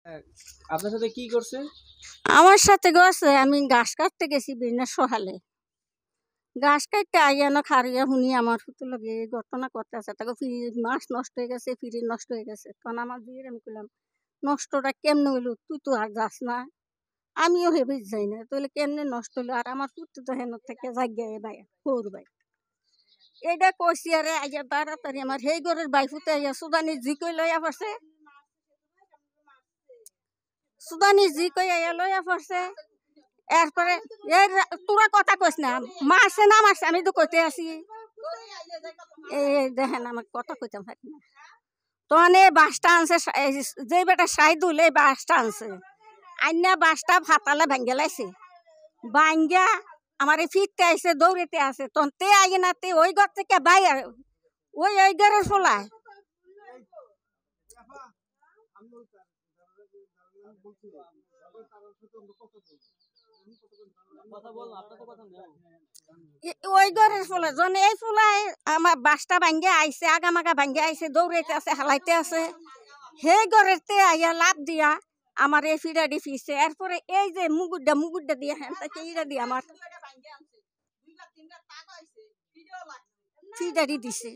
হ্যাঁ, আপনার সাথে কি করছে? আমার সাথে গেছে আমি ঘাস কাটতে গেছি বিনা সহালে ঘাস কাটতে আইয়া না খারিয়া শুনি আমার ফুটু লাগে এই ঘটনা করতেছে তাকে ফিরি মাছ নষ্ট হয়ে গেছে ফিরি নষ্ট হয়ে গেছে তখন আমার দিয়ে আমি করলাম নষ্টটা কেমনে হইলো তুই তো আর যাস না আমিও হেবে যাই না তাহলে কেমনে নষ্ট হলো আর আমার পুত্র তো হেন থেকে জায়গায় ভাই ফোর ভাই এইটা কইছি আরে আইয়া তাড়াতাড়ি আমার সেই ঘরের বাই ফুটে আইয়া সুদানি জি কই লইয়া পড়ছে সুদানি জি কই আইয়া লইয়া পড়ছে এরপরে তোরা কথা কইস না মারছে না মারছে আমি তো কইতে আছি এই দেখেন আমার কথা কইতাম পারি না তখন এই বাসটা আনছে যে বেটা সাইদুল এই বাসটা আনছে আইনা বাসটা ফাতালে ভাঙ্গে লাইছে ভাঙ্গা আমার এই ফিরতে আইসে দৌড়েতে আছে তখন তে আগে না তে ওই ঘর থেকে বাইরে ওই ঘরের ফলায় ওই ঘরের ফলে জন এই ফুলাই আমার বাসটা ভাঙ্গে আইছে আগামাগা ভাঙ্গে আইছে দৌড়াইতে আছে হালাইতে আছে সেই ঘরেতে আইয়া লাভ দিয়া আমার এই ফিরাডি ফিরছে এরপরে এই যে মুগুরটা দিয়ে হ্যাঁ তাকে ইরা দিয়ে আমার ফিরাডি দিছে